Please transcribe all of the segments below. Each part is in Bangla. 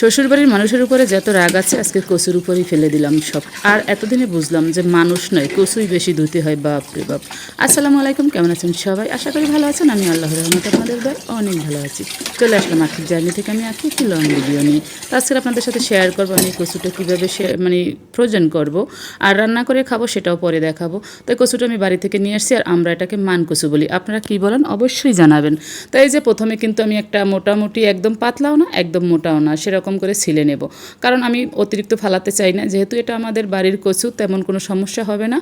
শ্বশুরবাড়ির মানুষের উপরে যত রাগ আছে আজকে কচুর উপরেই ফেলে দিলাম সব। আর এতদিনে বুঝলাম যে মানুষ নয়, কচুই বেশি ধুতে হয়। বাপ রে বাপ। আসসালামু আলাইকুম, কেমন আছেন সবাই? আশা করি ভালো আছেন। আমি আল্লাহর রহমতে আপনাদের দয় অনেক ভালো আছি। চলে আসলাম আখির জার্নি থেকে আমি আঁকি একটি লং ভিডিও নিয়ে। তো আজকে আপনাদের সাথে শেয়ার করবো আমি কচুটা কীভাবে মানে ফ্রোজেন করব আর রান্না করে খাবো, সেটাও পরে দেখাবো। তো কচুটা আমি বাড়ি থেকে নিয়ে আসছি, আর আমরা এটাকে মান কচু বলি। আপনারা কী বলেন অবশ্যই জানাবেন। তো এই যে প্রথমে কিন্তু আমি একটা মোটামুটি একদম পাতলাও না একদম মোটাও না সেরকম করে ছিলে নেব, কারণ আমি অতিরিক্ত ফালাতে চাই না। যেহেতু এটা আমাদের বাড়ির কচু, তেমন কোনো সমস্যা হবে না।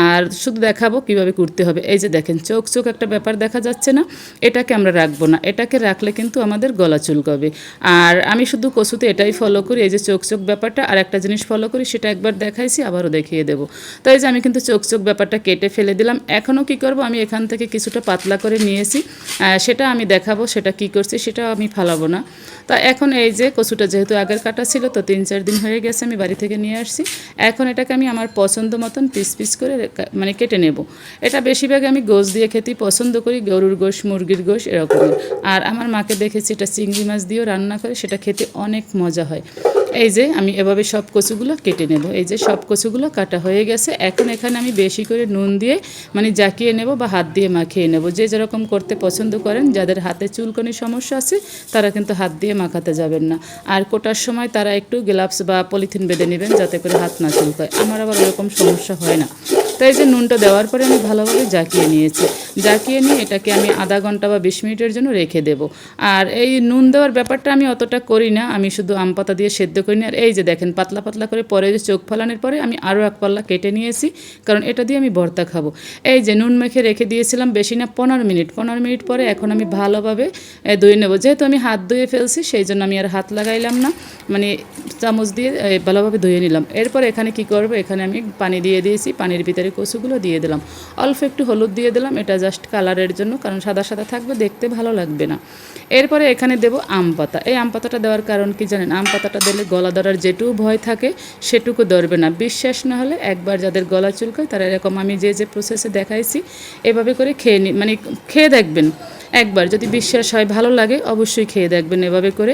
আর শুধু দেখাবো কিভাবে করতে হবে। এই যে দেখেন চোখ চোখ একটা ব্যাপার দেখা যাচ্ছে না, এটাকে আমরা রাখবো না। এটাকে রাখলে কিন্তু আমাদের গলা চুলকাবে। আর আমি শুধু কচুতে এটাই ফলো করি, এই যে চোখ চোখ ব্যাপারটা। আর একটা জিনিস ফলো করি, সেটা একবার দেখাইছি, আবারও দেখিয়ে দেবো। তো এই যে আমি কিন্তু চোখ চোখ ব্যাপারটা কেটে ফেলে দিলাম। এখনও কি করব, আমি এখান থেকে কিছুটা পাতলা করে নিয়েছি, সেটা আমি দেখাবো। সেটা কি করছি সেটা আমি ফালাবো না। তা এখন এই যে কচুটা যেহেতু আগের কাটা ছিল, তো 3-4 দিন হয়ে গেছে আমি বাড়ি থেকে নিয়ে আসছি। এখন এটাকে আমি আমার পছন্দ মতন পিস পিস করে মানে কেটে নেব। এটা বেশিরভাগ আমি গোশ দিয়ে খেতেই পছন্দ করি, গরুর গোশ, মুরগির গোশ এরকমের। আর আমার মাকে দেখেছি এটা চিংড়ি মাছ দিয়েও রান্না করে, সেটা খেতে অনেক মজা হয়। এই যে আমি এভাবে সব কচুগুলো কেটে নেব। এই যে সব কচুগুলো কাটা হয়ে গেছে। এখন এখানে আমি বেশি করে নুন দিয়ে মানে জাকিয়ে নেব বা হাত দিয়ে মাখিয়ে নেব, যে যেরকম করতে পছন্দ করেন। যাদের হাতে চুলকানির সমস্যা আছে তারা কিন্তু হাত দিয়ে মাখাতে যাবেন না। আর কোটার সময় তারা একটু গ্লাভস বা পলিথিন বেঁধে নেবেন, যাতে করে হাত না চুলকায়। আমার আবার এরকম সমস্যা হয় না। তাই যে নুনটা দেওয়ার পরে আমি ভালোভাবে জাকিয়ে নিয়েছি। জাকিয়ে নিয়ে এটাকে আমি আধা ঘন্টা বা 20 মিনিটের জন্য রেখে দেব। আর এই নুন দেওয়ার ব্যাপারটা আমি অতটা করি না, আমি শুধু আম পাতা দিয়ে সেদ্ধ করি না। আর এই যে দেখেন পাতলা পাতলা করে পরে যে চোখ ফলানোর পরে আমি আরও এক পাল্লা কেটে নিয়েছি, কারণ এটা দিয়ে আমি ভর্তা খাবো। এই যে নুন মেখে রেখে দিয়েছিলাম বেশি না 15 মিনিট পরে এখন আমি ভালোভাবে ধুয়ে নেব। যেহেতু আমি হাত ধুয়ে ফেলছি, সেই জন্য আমি আর হাত লাগাইলাম না, মানে চামচ দিয়ে ভালোভাবে ধুয়ে নিলাম। এরপর এখানে কি করব, এখানে আমি পানি দিয়ে দিয়েছি, পানির ভিতরে কচুগুলো দিয়ে দিলাম। অল্প একটু হলুদ দিয়ে দিলাম, এটা জাস্ট কালারের জন্য, কারণ সাদা সাদা থাকবে, দেখতে ভালো লাগবে না। এরপরে এখানে দেব আম পাতা। এই আম পাতাটা দেওয়ার কারণ কি জানেন? আম পাতাটা দিলে গলা ধরার যেটুকু ভয় থাকে সেটুকু ধরবে না। বিশ্বাস না হলে একবার যাদের গলা চুলকায় তারা এরকম আমি যে যে প্রসেসে দেখাইছি এভাবে করে মানে খেয়ে দেখবেন। একবার যদি বিশ্বাস হয়, ভালো লাগে, অবশ্যই খেয়ে দেখবেন এভাবে করে।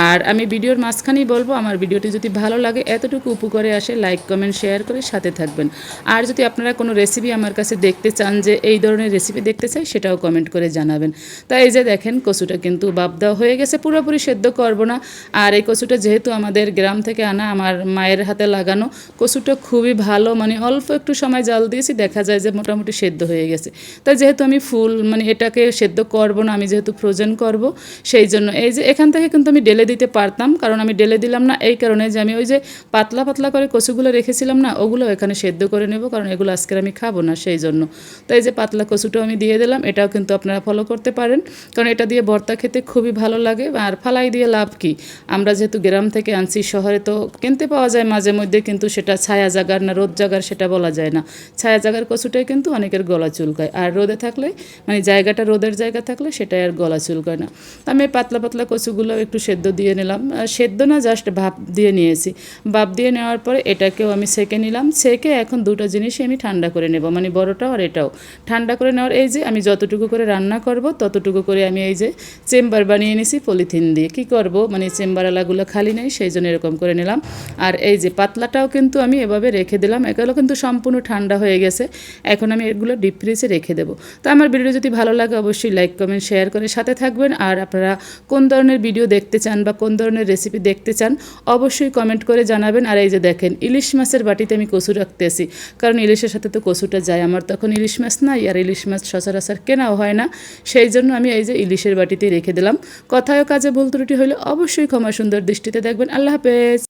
আর আমি ভিডিওর মাঝখানেই বলবো, আমার ভিডিওটি যদি ভালো লাগে, এতটুকু উপকারে আসে, লাইক কমেন্ট শেয়ার করে সাথে থাকবেন। আর যদি আপনারা কোনো রেসিপি আমার কাছে দেখতে চান, যে এই ধরনের রেসিপি দেখতে চাই, সেটাও কমেন্ট করে জানাবেন। তাই এই যে দেখেন কচুটা কিন্তু বাপ দেওয়া হয়ে গেছে, পুরোপুরি সেদ্ধ করব না। আর এই কচুটা যেহেতু আমাদের গ্রাম থেকে আনা, আমার মায়ের হাতে লাগানো, কচুটা খুবই ভালো। মানে অল্প একটু সময় জাল দিয়েছি, দেখা যায় যে মোটামুটি সেদ্ধ হয়ে গেছে। তাই যেহেতু আমি মানে এটাকে সেদ্ধ করব না, আমি যেহেতু ফ্রোজেন করব, সেই জন্য এই যে এখান থেকে কিন্তু আমি ডেলে দিতে পারতাম, কারণ আমি ডেলে দিলাম না এই কারণে যে আমি ওই যে পাতলা পাতলা করে কচুগুলো রেখেছিলাম না, ওগুলো এখানে সেদ্ধ করে নেব, কারণ এগুলো আজকের আমি খাবো না, সেই জন্য। তো এই যে পাতলা কচুটাও আমি দিয়ে দিলাম, এটাও কিন্তু আপনারা ফলো করতে পারেন, কারণ এটা দিয়ে ভর্তা খেতে খুবই ভালো লাগে। আর ফালাই দিয়ে লাভ কি, আমরা যেহেতু গ্রাম থেকে আনছি, শহরে তো কিনতে পাওয়া যায় মাঝে মধ্যে, কিন্তু সেটা ছায়া জাগার না রোদ জাগার সেটা বলা যায় না। ছায়া জাগার কচুটাই কিন্তু অনেকের গলা চুলকায়, আর রোদে থাকলে মানে জায়গাটা রোদের জায়গা থাকলে সেটাই আর গলা চুলকায় না। আমি পাতলা পাতলা কচুগুলো একটু সেদ্ধ দিয়ে নিলাম, সেদ্ধ না জাস্ট ভাপ দিয়ে নিয়েছি। ভাপ দিয়ে নেওয়ার পরে এটাকেও আমি সেকে নিলাম। সেকে এখন দুটো জিনিসই আমি ঠান্ডা করে নেব, মানে বড়টাও আর এটাও ঠান্ডা করে নেওয়ার। এই যে আমি যতটুকু করে রান্না করব ততটুকু করে আমি এই যে চেম্বার বানিয়ে নিছি পলিথিন দিয়ে। কি করব, মানে চেম্বারওয়ালাগুলো খালি নেই, সেই জন্য এরকম করে নিলাম। আর এই যে পাতলাটাও কিন্তু আমি এভাবে রেখে দিলাম, এগুলো কিন্তু সম্পূর্ণ ঠান্ডা হয়ে গেছে। এখন আমি এগুলো ডিপ ফ্রিজে রেখে দেবো। তো আমার ভিডিও যদি ভালো লাগে অবশ্যই লাইক কমেন্ট শেয়ার করে সাথে থাকবেন। আর আপনারা কোন ধরনের ভিডিও দেখতে চান বা কোন ধরনের রেসিপি দেখতে চান অবশ্যই কমেন্ট করে জানাবেন। আর এই যে দেখেন ইলিশ মাছের বাটিতে আমি কচু রাখতেছি, কারণ ইলিশের সাথে তো কচুটা যায়। আমার তখন ইলিশ মাছ নাই, আর ইলিশ মাছ সচরাচর কেনাও হয় না, সেই জন্য আমি এই যে ইলিশের বাটিতেই রেখে দিলাম। কথায় কাজে ভুল ত্রুটি হলে অবশ্যই ক্ষমা সুন্দর দৃষ্টিতে দেখবেন। আল্লাহ হাফেজ।